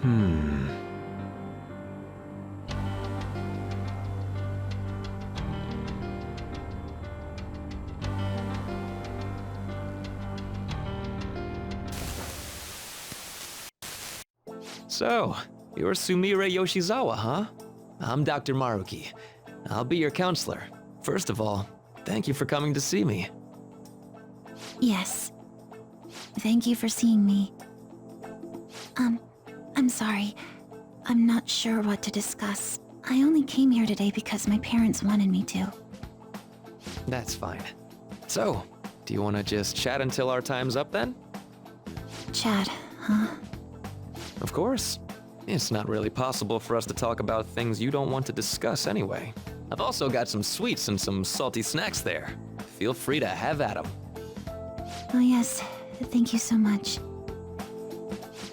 So, you're Sumire Yoshizawa, huh? I'm Dr. Maruki. I'll be your counselor. First of all, thank you for coming to see me. Yes. Thank you for seeing me. I'm sorry. I'm not sure what to discuss. I only came here today because my parents wanted me to. That's fine. So, do you want to just chat until our time's up then? Chat, huh? Of course. It's not really possible for us to talk about things you don't want to discuss anyway. I've also got some sweets and some salty snacks there. Feel free to have at them. Oh yes, thank you so much.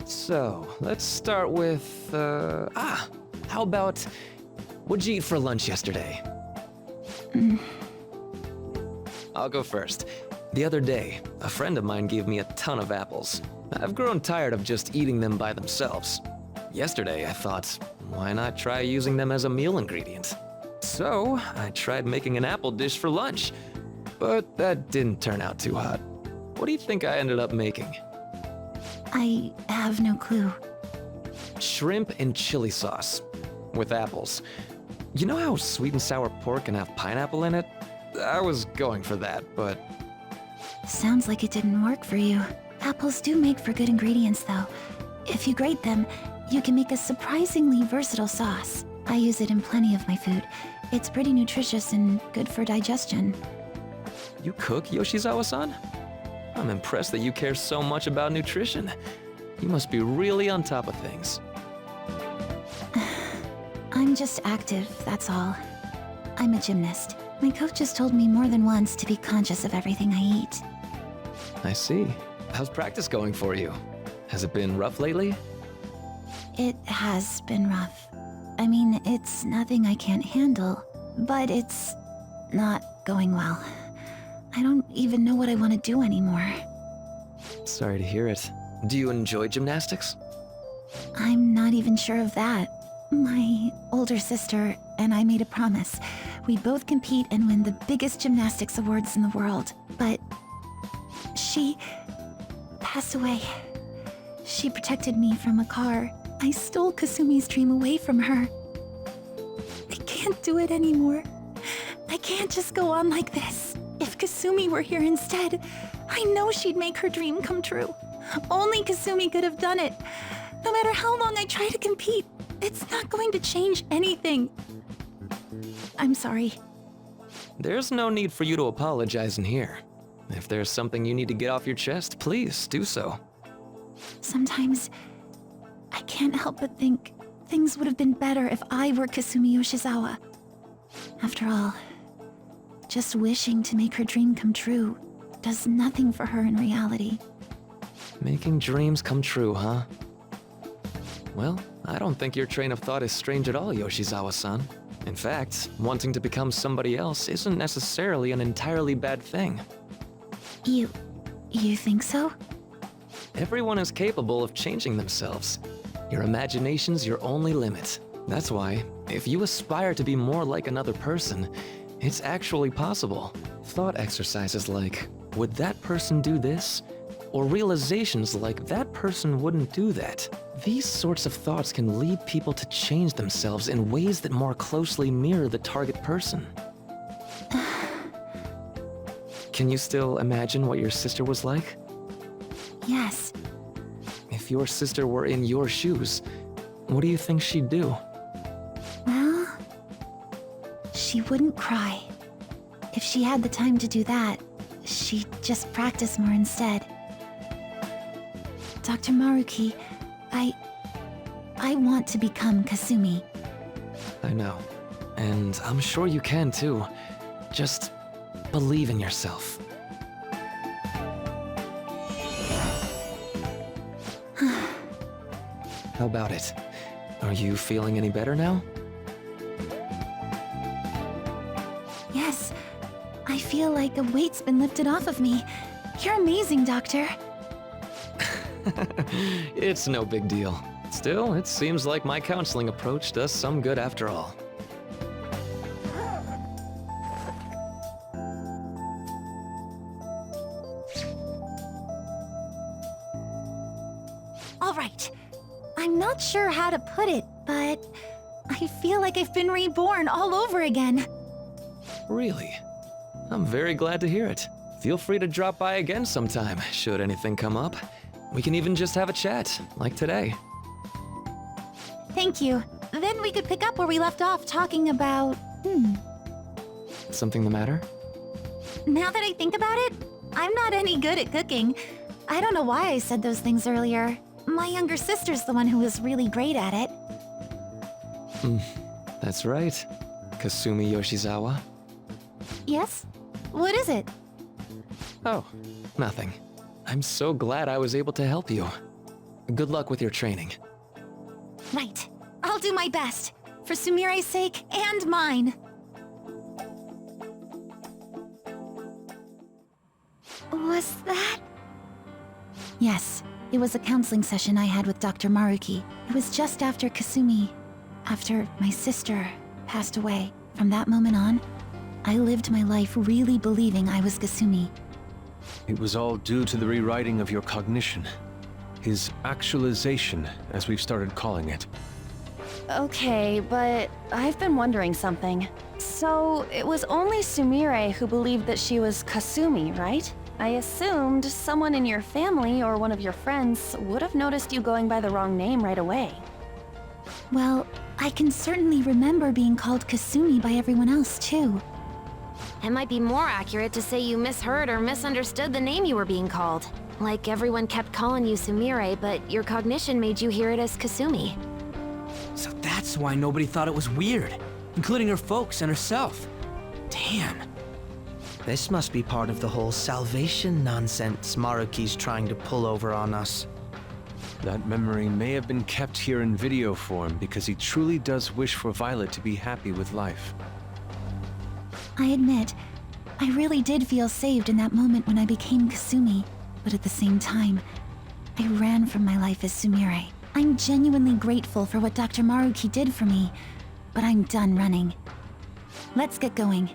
So, let's start with, how about, what'd you eat for lunch yesterday? I'll go first. The other day, a friend of mine gave me a ton of apples. I've grown tired of just eating them by themselves. Yesterday, I thought, why not try using them as a meal ingredient? So, I tried making an apple dish for lunch, but that didn't turn out too hot. What do you think I ended up making? I have no clue. Shrimp and chili sauce with apples. You know how sweet and sour pork can have pineapple in it? I was going for that, but... Sounds like it didn't work for you. Apples do make for good ingredients, though. If you grate them, you can make a surprisingly versatile sauce. I use it in plenty of my food. It's pretty nutritious and good for digestion. You cook, Yoshizawa-san? I'm impressed that you care so much about nutrition. You must be really on top of things. I'm just active, that's all. I'm a gymnast. My coach has told me more than once to be conscious of everything I eat. I see. How's practice going for you? Has it been rough lately? It has been rough. I mean, it's nothing I can't handle, but it's not going well. I don't even know what I want to do anymore. Sorry to hear it. Do you enjoy gymnastics? I'm not even sure of that. My older sister and I made a promise. We'd both compete and win the biggest gymnastics awards in the world. But she passed away. She protected me from a car. I stole Kasumi's dream away from her. I can't do it anymore. I can't just go on like this. If Kasumi were here instead, I know she'd make her dream come true. Only Kasumi could have done it. No matter how long I try to compete, it's not going to change anything. I'm sorry. There's no need for you to apologize in here. If there's something you need to get off your chest, please do so. Sometimes, I can't help but think things would have been better if I were Kasumi Yoshizawa. After all, just wishing to make her dream come true does nothing for her in reality. Making dreams come true, huh? Well, I don't think your train of thought is strange at all, Yoshizawa-san. In fact, wanting to become somebody else isn't necessarily an entirely bad thing. You think so? Everyone is capable of changing themselves. Your imagination's your only limit. That's why, if you aspire to be more like another person, it's actually possible. Thought exercises like, would that person do this? Or realizations like, that person wouldn't do that. These sorts of thoughts can lead people to change themselves in ways that more closely mirror the target person. Can you still imagine what your sister was like? Yes. If your sister were in your shoes, what do you think she'd do? Well, she wouldn't cry. If she had the time to do that, she'd just practice more instead. Dr. Maruki, I want to become Kasumi. I know. And I'm sure you can too. Just believe in yourself. How about it? Are you feeling any better now? Yes. I feel like a weight's been lifted off of me. You're amazing, Doctor. It's no big deal. Still, it seems like my counseling approach does some good after all. All right. I'm not sure how to put it, but I feel like I've been reborn all over again. Really? I'm very glad to hear it. Feel free to drop by again sometime, should anything come up. We can even just have a chat, like today. Thank you. Then we could pick up where we left off talking about... Something the matter? Now that I think about it, I'm not any good at cooking. I don't know why I said those things earlier. My younger sister's the one who was really great at it. That's right. Kasumi Yoshizawa. Yes? What is it? Oh, nothing. I'm so glad I was able to help you. Good luck with your training. Right. I'll do my best. For Sumire's sake and mine. Was that? Yes. It was a counseling session I had with Dr. Maruki. It was just after after my sister passed away. From that moment on, I lived my life really believing I was Kasumi. It was all due to the rewriting of your cognition. His actualization, as we've started calling it. Okay, but I've been wondering something. So, it was only Sumire who believed that she was Kasumi, right? I assumed someone in your family or one of your friends would have noticed you going by the wrong name right away. Well, I can certainly remember being called Kasumi by everyone else, too. It might be more accurate to say you misheard or misunderstood the name you were being called. Like everyone kept calling you Sumire, but your cognition made you hear it as Kasumi. So that's why nobody thought it was weird, including her folks and herself. Damn. This must be part of the whole salvation nonsense Maruki's trying to pull over on us. That memory may have been kept here in video form because he truly does wish for Violet to be happy with life. I admit, I really did feel saved in that moment when I became Kasumi, but at the same time, I ran from my life as Sumire. I'm genuinely grateful for what Dr. Maruki did for me, but I'm done running. Let's get going.